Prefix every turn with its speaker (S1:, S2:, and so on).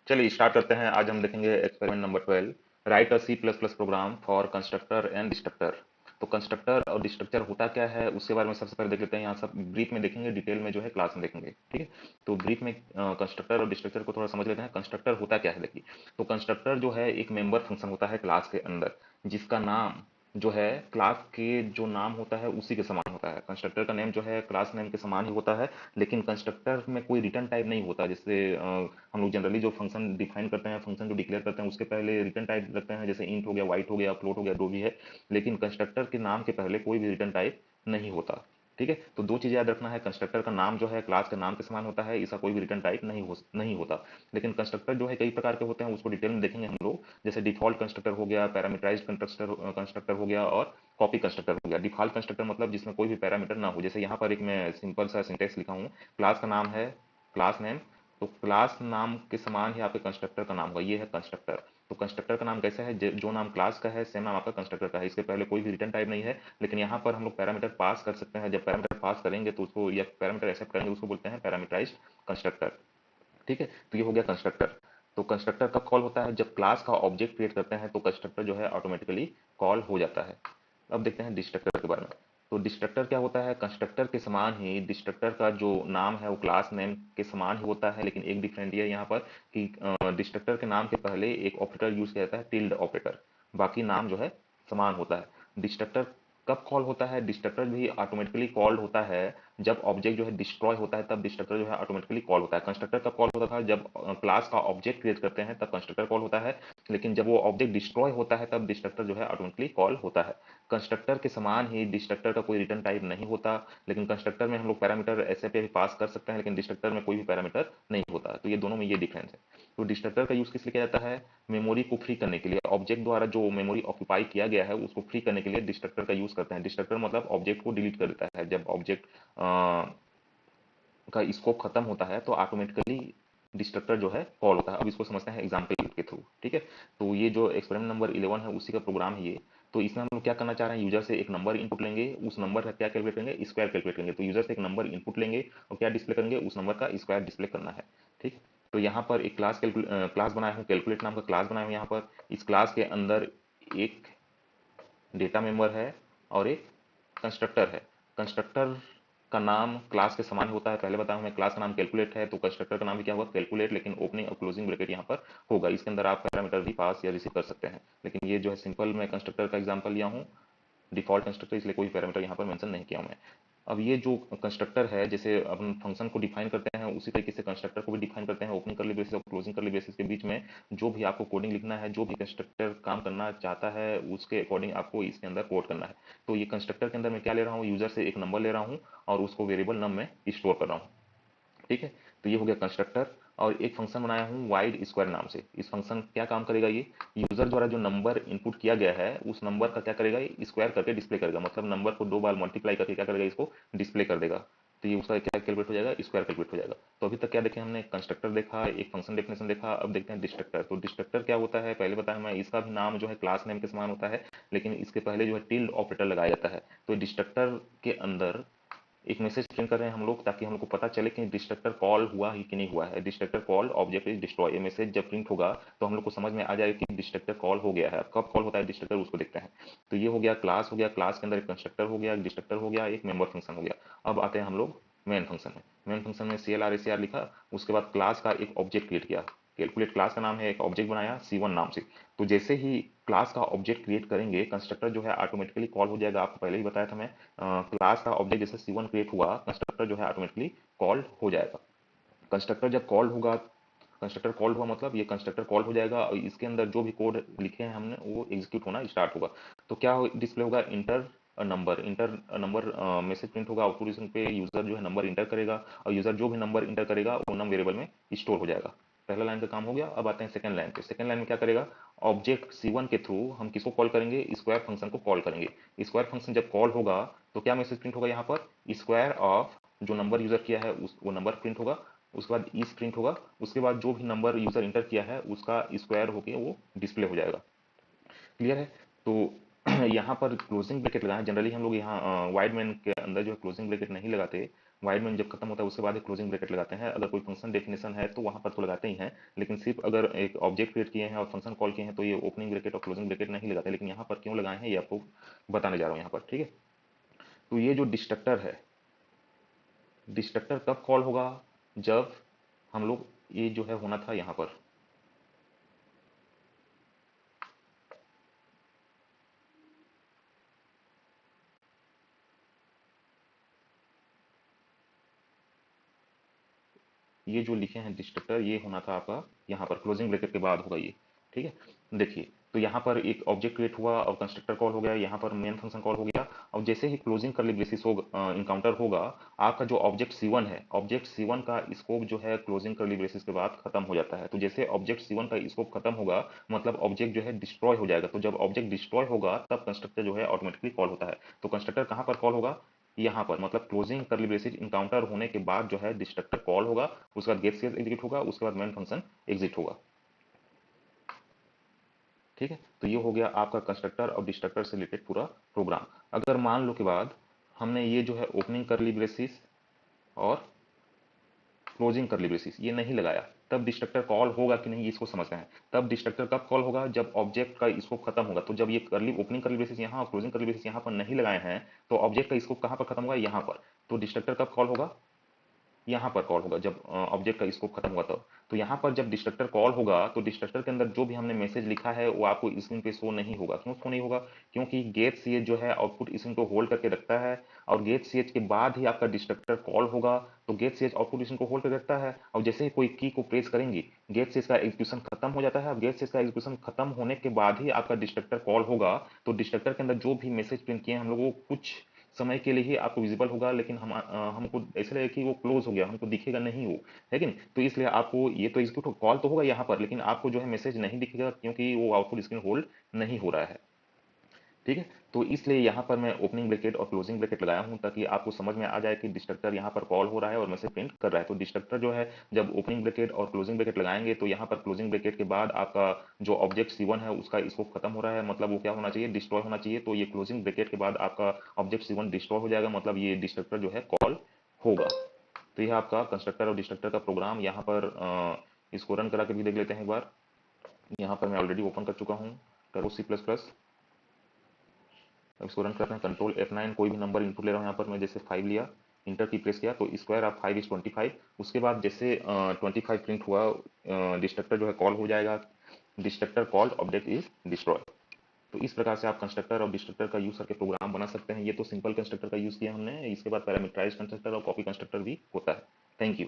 S1: चलिए स्टार्ट करते हैं। आज हम देखेंगे experiment number 12, write a C plus plus program for constructor and destructor. तो कंस्ट्रक्टर और डिस्ट्रक्टर होता क्या है उसके बारे में सबसे पहले देख लेते हैं। यहाँ सब ब्रीफ में देखेंगे, डिटेल में जो है क्लास में देखेंगे, ठीक है। तो ब्रीफ में कंस्ट्रक्टर और डिस्ट्रक्टर को थोड़ा समझ लेते हैं। कंस्ट्रक्टर होता क्या है, देखिए। तो कंस्ट्रक्टर जो है एक मेंबर फंक्शन होता है क्लास के अंदर, जिसका नाम जो है क्लास के जो नाम होता है उसी के समान होता है। कंस्ट्रक्टर का नेम जो है क्लास नेम के समान ही होता है, लेकिन कंस्ट्रक्टर में कोई रिटर्न टाइप नहीं होता। जैसे हम लोग जनरली जो फंक्शन डिफाइन करते हैं, फंक्शन जो डिक्लेयर करते हैं, उसके पहले रिटर्न टाइप रखते हैं, जैसे इंट हो गया, वाइट हो गया, फ्लोट हो गया, जो भी है। लेकिन कंस्ट्रक्टर के नाम के पहले कोई भी रिटर्न टाइप नहीं होता, ठीक है। तो दो चीज़ याद रखना है, कंस्ट्रक्टर का नाम जो है क्लास के नाम के समान होता है, इसका कोई भी रिटर्न टाइप नहीं होता। लेकिन कंस्ट्रक्टर जो है कई प्रकार के होते हैं, उसको डिटेल में देखेंगे हम लोग। जैसे डिफॉल्ट कंस्ट्रक्टर हो गया, पैरामीटराइज्ड कंस्ट्रक्टर कंस्ट्रक्टर हो गया, और कॉपी कंस्ट्रक्टर हो गया। डिफॉल्ट कंस्ट्रक्टर मतलब जिसमें कोई भी पैरामीटर ना हो। जैसे यहाँ पर एक मैं सिंपल सा सिंटेक्स लिखा हूँ, क्लास का नाम है क्लास नेम, तो क्लास नाम के समान ही आपके कंस्ट्रक्टर का नाम होगा, ये है कंस्ट्रक्टर। तो कंस्ट्रक्टर का नाम कैसा है, जो नाम क्लास का है सेम नाम आपका कंस्ट्रक्टर का है, इसके पहले कोई भी रिटर्न टाइप नहीं है। लेकिन यहाँ पर हम लोग पैरामीटर पास कर सकते हैं। जब पैरामीटर पास करेंगे तो उसको, या पैरामीटर एक्सेप्ट करेंगे, उसको बोलते हैं पैरामीटराइज्ड कंस्ट्रक्टर, ठीक है। तो ये हो गया कंस्ट्रक्टर। तो कंस्ट्रक्टर कब कॉल होता है, जब क्लास का ऑब्जेक्ट क्रिएट करते हैं तो कंस्ट्रक्टर जो है ऑटोमेटिकली कॉल हो जाता है। अब देखते हैं डिस्ट्रक्टर के बारे में। तो डिस्ट्रक्टर क्या होता है, कंस्ट्रक्टर के समान ही डिस्ट्रक्टर का जो नाम है वो क्लास नेम के समान ही होता है, लेकिन एक डिफरेंट ये है यहाँ पर कि डिस्ट्रक्टर के नाम के पहले एक ऑपरेटर यूज किया जाता है, टिल्ड ऑपरेटर। बाकी नाम जो है समान होता है। डिस्ट्रक्टर कब कॉल होता है, डिस्ट्रक्टर भी ऑटोमेटिकली कॉल्ड होता है जब ऑब्जेक्ट जो है डिस्ट्रॉय होता है, तब डिस्ट्रक्टर जो है ऑटोमेटिकली कॉल होता है। कंस्ट्रक्टर कब कॉल होता था, जब क्लास का ऑब्जेक्ट क्रिएट करते हैं तब कंस्ट्रक्टर कॉल होता है। लेकिन जब वो ऑब्जेक्ट डिस्ट्रॉय होता है तब डिस्ट्रक्टर जो है ऑटोमेटिकली कॉल होता है। कंस्ट्रक्टर के समान ही डिस्ट्रक्टर का कोई रिटर्न टाइप नहीं होता, लेकिन कंस्ट्रक्टर में हम लोग पैरामीटर ऐसे पे भी पास कर सकते हैं, लेकिन डिस्ट्रक्टर में कोई भी पैरामीटर नहीं होता। तो ये दोनों में ये डिफरेंस है। तो डिस्ट्रक्टर का यूज किस लिए किया जाता है, मेमोरी को फ्री करने के लिए। ऑब्जेक्ट द्वारा जो मेमोरी ऑक्यूपाई किया गया है उसको फ्री करने के लिए डिस्ट्रक्टर का यूज करते हैं। डिस्ट्रक्टर मतलब ऑब्जेक्ट को डिलीट कर देता है। जब ऑब्जेक्ट का स्कोप खत्म होता है तो ऑटोमेटिकली डिस्ट्रक्टर जो है कॉल होता है। अब इसको समझते हैं एग्जाम्पल के थ्रू, ठीक है। तो ये जो एक्सपेरिमेंट नंबर 11 है उसी का प्रोग्राम है ये। तो इसमें हम लोग क्या करना चाह रहे हैं, यूजर से एक नंबर इनपुट लेंगे, उस नंबर का क्या कैलकुलेट करेंगे, स्क्वायर कैलकुलेट करेंगे। तो यूजर से एक नंबर इनपुट लेंगे और क्या डिस्प्ले करेंगे, उस नंबर का स्क्वायर डिस्प्ले करना है, ठीक। तो यहाँ पर एक क्लास बनाया हूँ, कैलकुलेट नाम का क्लास बनाया हूँ यहाँ पर। इस क्लास के अंदर एक डेटा मेंबर है और एक कंस्ट्रक्टर है। कंस्ट्रक्टर का नाम क्लास के समान होता है, पहले बताया मैं। क्लास का नाम कैलकुलेट है तो कंस्ट्रक्टर का नाम भी क्या होगा, कैलकुलेट, लेकिन ओपनिंग और क्लोजिंग ब्रैकेट यहाँ पर होगा। इसके अंदर आप पैरामीटर भी पास या रिसीव कर सकते हैं। लेकिन ये जो है सिंपल मैं कंस्ट्रक्टर का एग्जांपल लिया हूँ, डिफॉल्ट कंस्ट्रक्टर, इसलिए कोई पैरामीटर यहाँ पर मेंशन नहीं किया हूं मैं। अब ये जो कंस्ट्रक्टर है, जैसे अपन फंक्शन को डिफाइन करते हैं उसी तरीके से कंस्ट्रक्टर को भी डिफाइन करते हैं। ओपनिंग करली ब्रेसेस और क्लोजिंग करली ब्रेसेस के बीच में जो भी आपको कोडिंग लिखना है, जो भी कंस्ट्रक्टर काम करना चाहता है उसके अकॉर्डिंग आपको इसके अंदर कोड करना है। तो ये कंस्ट्रक्टर के अंदर मैं क्या ले रहा हूँ, यूजर से एक नंबर ले रहा हूँ और उसको वेरिएबल नम में स्टोर कर रहा हूँ, ठीक है। तो ये हो गया कंस्ट्रक्टर। और एक फंक्शन बनाया हूँ वाइड स्क्वायर नाम से। इस फंक्शन क्या काम करेगा, ये यूजर द्वारा जो नंबर इनपुट किया गया है उस नंबर का क्या करेगा, ये स्क्वायर करके डिस्प्ले करेगा। मतलब नंबर को दो बार मल्टीप्लाई करके क्या करेगा, इसको डिस्प्ले कर देगा। तो ये उसका क्या कैलकुलेट हो जाएगा, स्क्वायर कैलकुलेट हो जाएगा। तो अभी तक क्या देखे हमने, कंस्ट्रक्टर देखा, एक फंक्शन डेफिनेशन देखा। अब देखते हैं डिस्ट्रक्टर। तो डिस्ट्रक्टर क्या होता है, पहले बताया मैं, इसका भी नाम जो है क्लास नेम के समान होता है, लेकिन इसके पहले जो है टिल्ड ऑपरेटर लगाया जाता है। तो डिस्ट्रक्टर के अंदर एक मैसेज प्रिंट कर रहे हैं हम लोग, ताकि हम लोग को पता चले कि डिस्ट्रक्टर कॉल हुआ ही कि नहीं हुआ है। Destructor call object is destroy, ये मैसेज जब प्रिंट होगा तो हम लोग को समझ में आ जाएगा कि डिस्ट्रक्टर कॉल हो गया है। अब कब कॉल होता है डिस्ट्रक्टर, उसको देखते हैं। तो ये हो गया क्लास, हो गया क्लास के अंदर एक कंस्ट्रक्टर हो गया, एक डिस्ट्रक्टर हो गया, एक मेंबर फंक्शन हो गया। अब आते हैं हम लोग मेन फंक्शन में। मेन फंक्शन में C L R A C R लिखा, उसके बाद क्लास का एक ऑब्जेक्ट क्रिएट किया। कैलकुलेट क्लास का नाम है, एक ऑब्जेक्ट बनाया C1 नाम से। तो जैसे ही क्लास का ऑब्जेक्ट क्रिएट करेंगे कंस्ट्रक्टर जो है ऑटोमेटिकली कॉल हो जाएगा। आपको पहले ही बताया था मैं, क्लास का ऑब्जेक्ट जैसे C1 क्रिएट हुआ, कंस्ट्रक्टर जो है ऑटोमेटिकली कॉल्ड हो जाएगा। कंस्ट्रक्टर जब कॉल होगा, कंस्ट्रक्टर कॉल्ड हुआ मतलब ये कंस्ट्रक्टर कॉल हो जाएगा और इसके अंदर जो भी कोड लिखे हैं हमने वो एग्जीक्यूट होना स्टार्ट होगा। तो क्या डिस्प्ले होगा, इंटर नंबर मैसेज प्रिंट होगा। आउटपुट पे यूजर जो है नंबर इंटर करेगा और यूजर जो भी नंबर इंटर करेगा वो नम वेरिएबल में स्टोर हो जाएगा। पहला लाइन का काम हो गया। अब आते हैं सेकंड लाइन पे। सेकंड लाइन में क्या करेगा, ऑब्जेक्ट C1 के थ्रू हम किसको कॉल करेंगे, स्क्वायर फंक्शन को कॉल करेंगे। स्क्वायर फंक्शन जब कॉल होगा तो क्या मैसेज प्रिंट होगा, यहाँ पर स्क्वायर ऑफ जो नंबर यूजर किया है वो नंबर प्रिंट होगा। उसके बाद इस प्रिंट होगा, उसके बाद जो भी नंबर यूजर इंटर किया है उसका स्क्वायर होके वो डिस्प्ले हो जाएगा। क्लियर है। तो यहाँ पर क्लोजिंग ब्रैकेट लगाना, जनरली हम लोग यहाँ वाइड मैन के अंदर जो है क्लोजिंग ब्रैकेट नहीं लगाते। वाइड मेन जब खत्म होता है उसके बाद एक क्लोजिंग ब्रैकेट लगाते हैं। अगर कोई फंक्शन डेफिनेशन है तो वहां पर तो लगाते ही हैं, लेकिन सिर्फ अगर एक ऑब्जेक्ट क्रिएट किए हैं और फंक्शन कॉल किए हैं तो ये ओपनिंग ब्रैकेट और क्लोजिंग ब्रैकेट नहीं लगाते। लेकिन यहाँ पर क्यों लगाए हैं ये आपको बताने जा रहा हूँ यहाँ पर, ठीक है। तो ये जो डिस्ट्रक्टर है, डिस्ट्रक्टर कब कॉल होगा, जब हम लोग ये जो है होना था यहाँ पर, ये जो लिखे हैं डिस्ट्रक्टर, ये होना था आपका यहाँ पर क्लोजिंग ब्रैकेट के बाद होगा ये, ठीक है। देखिए तो यहाँ पर एक ऑब्जेक्ट क्रिएट हुआ और कंस्ट्रक्टर कॉल हो गया, यहाँ पर मेन फंक्शन कॉल हो गया, और जैसे ही क्लोजिंग करली ब्रेसिस होगा इनकाउंटर होगा, आपका जो ऑब्जेक्ट C1 है, ऑब्जेक्ट C1 का स्कोप जो है क्लोजिंग करली ब्रेसिस के बाद खत्म हो जाता है। तो जैसे ऑब्जेक्ट C1 का स्कोप खत्म होगा मतलब ऑब्जेक्ट जो है डिस्ट्रॉय हो जाएगा। तो जब ऑब्जेक्ट डिस्ट्रॉय होगा तब कंस्ट्रक्टर जो है ऑटोमेटिकली कॉल होता है। तो कंस्ट्रक्टर कहाँ पर कॉल होगा, यहाँ पर, मतलब क्लोजिंग करली ब्रेसिस इनकाउंटर होने के बाद जो है डिस्ट्रक्टर कॉल होगा, उसके बाद गेट सीएस एग्जीक्यूट होगा, उसके बाद मेन फंक्शन एग्जिट होगा, ठीक है। तो ये हो गया आपका कंस्ट्रक्टर और डिस्ट्रक्टर से रिलेटेड पूरा प्रोग्राम। अगर मान लो के बाद हमने ये जो है ओपनिंग करली ब्रेसिस और क्लोजिंग करली ब्रेसिस ये नहीं लगाया, तब डिस्ट्रक्टर कॉल होगा कि नहीं इसको समझना है। तब डिस्ट्रक्टर कब कॉल होगा, जब ऑब्जेक्ट का स्कोप खत्म होगा। तो जब ये करली ओपनिंग करली ब्रेसिस यहाँ और क्लोजिंग करली ब्रेसिस यहाँ पर नहीं लगाए हैं तो ऑब्जेक्ट का स्कोप कहाँ पर खत्म होगा, यहाँ पर। तो डिस्ट्रक्टर कब कॉल होगा, यहाँ पर कॉल होगा जब ऑब्जेक्ट का स्कोप खत्म हुआ तब। तो यहाँ पर जब डिस्ट्रक्टर कॉल होगा तो डिस्ट्रक्टर के अंदर जो भी हमने मैसेज लिखा है वो आपको स्क्रीन पे शो नहीं होगा। क्यों शो नहीं होगा, क्योंकि गेट सीएच जो है आउटपुट स्क्रीन को होल्ड करके रखता है, और गेट सीएच के बाद ही आपका डिस्ट्रक्टर कॉल होगा। तो गेट सीएच आउटपुट स्क्रीन को होल्ड करके रखता है, और जैसे ही कोई की को प्रेस करेंगे गेट सीएच का एग्जीक्यूशन खत्म हो जाता है। अब गेट सीएच का एग्जीक्यूशन खत्म होने के बाद ही आपका डिस्ट्रक्टर कॉल होगा। तो डिस्ट्रक्टर के अंदर जो भी मैसेज प्रिंट किए हैं हम लोग वो कुछ समय के लिए ही आपको विजिबल होगा, लेकिन हमको ऐसा लगेगा कि वो क्लोज हो गया, हमको दिखेगा नहीं वो, है कि नहीं। तो इसलिए आपको ये तो एग्जीक्यूट कॉल तो होगा यहाँ पर, लेकिन आपको जो है मैसेज नहीं दिखेगा क्योंकि वो आउटपुट स्क्रीन होल्ड नहीं हो रहा है, ठीक है। तो इसलिए यहाँ पर मैं ओपनिंग ब्रैकेट और क्लोजिंग ब्रैकेट लगाया हूँ ताकि आपको समझ में आ जाए कि डिस्ट्रक्टर यहाँ पर कॉल हो रहा है और मैसेज प्रिंट कर रहा है। तो डिस्ट्रक्टर जो है जब ओपनिंग ब्रैकेट और क्लोजिंग ब्रैकेट लगाएंगे तो यहाँ पर क्लोजिंग ब्रैकेट के बाद आपका जो ऑब्जेक्ट C1 है उसका स्कोप खत्म हो रहा है, मतलब वो क्या होना चाहिए, डिस्ट्रॉय होना चाहिए। तो ये क्लोजिंग ब्रैकेट के बाद आपका ऑब्जेक्ट C1 डिस्ट्रॉय हो जाएगा, मतलब ये डिस्ट्रक्टर जो है कॉल होगा। तो यह आपका कंस्ट्रक्टर और डिस्ट्रक्टर का प्रोग्राम। यहाँ पर इसको रन करा के भी देख लेते हैं एक बार। यहाँ पर मैं ऑलरेडी ओपन कर चुका हूँ टर्बो C++। अब इसको रन करते हैं, कंट्रोल F9, कोई भी नंबर इनपुट ले रहा हूँ यहाँ पर मैं, जैसे 5 लिया, इंटर की प्रेस किया तो स्क्वायर ऑफ 5 इज 25। उसके बाद जैसे 25 प्रिंट हुआ डिस्ट्रक्टर जो है कॉल हो जाएगा, destructor called object is destroy. तो इस प्रकार से आप कंस्ट्रक्टर और डिस्ट्रक्टर का यूज करके प्रोग्राम बना सकते हैं। ये तो सिंपल कंस्ट्रक्टर का यूज किया हमने, इसके बाद पैरामीटराइज कंस्ट्रक्टर और कॉपी कंस्ट्रक्टर भी होता है। Thank you.